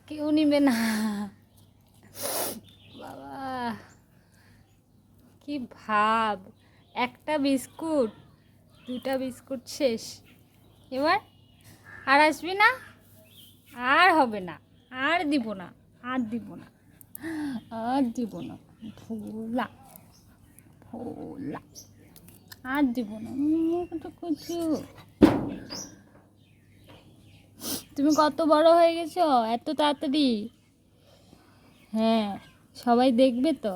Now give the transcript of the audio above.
কেউ নিবে না বাবা, কি ভাব, একটা বিস্কুট, দুটা বিস্কুট শেষ। এবার আর আসবি না, আর হবে না, আর দিব না, আর দিব না, আর দিব না, ভোলা ভোলা, আর দিব না। কিছু, তুমি কত বড় হয়ে গেছো এত তাড়াতাড়ি? হ্যাঁ, সবাই দেখবে তো।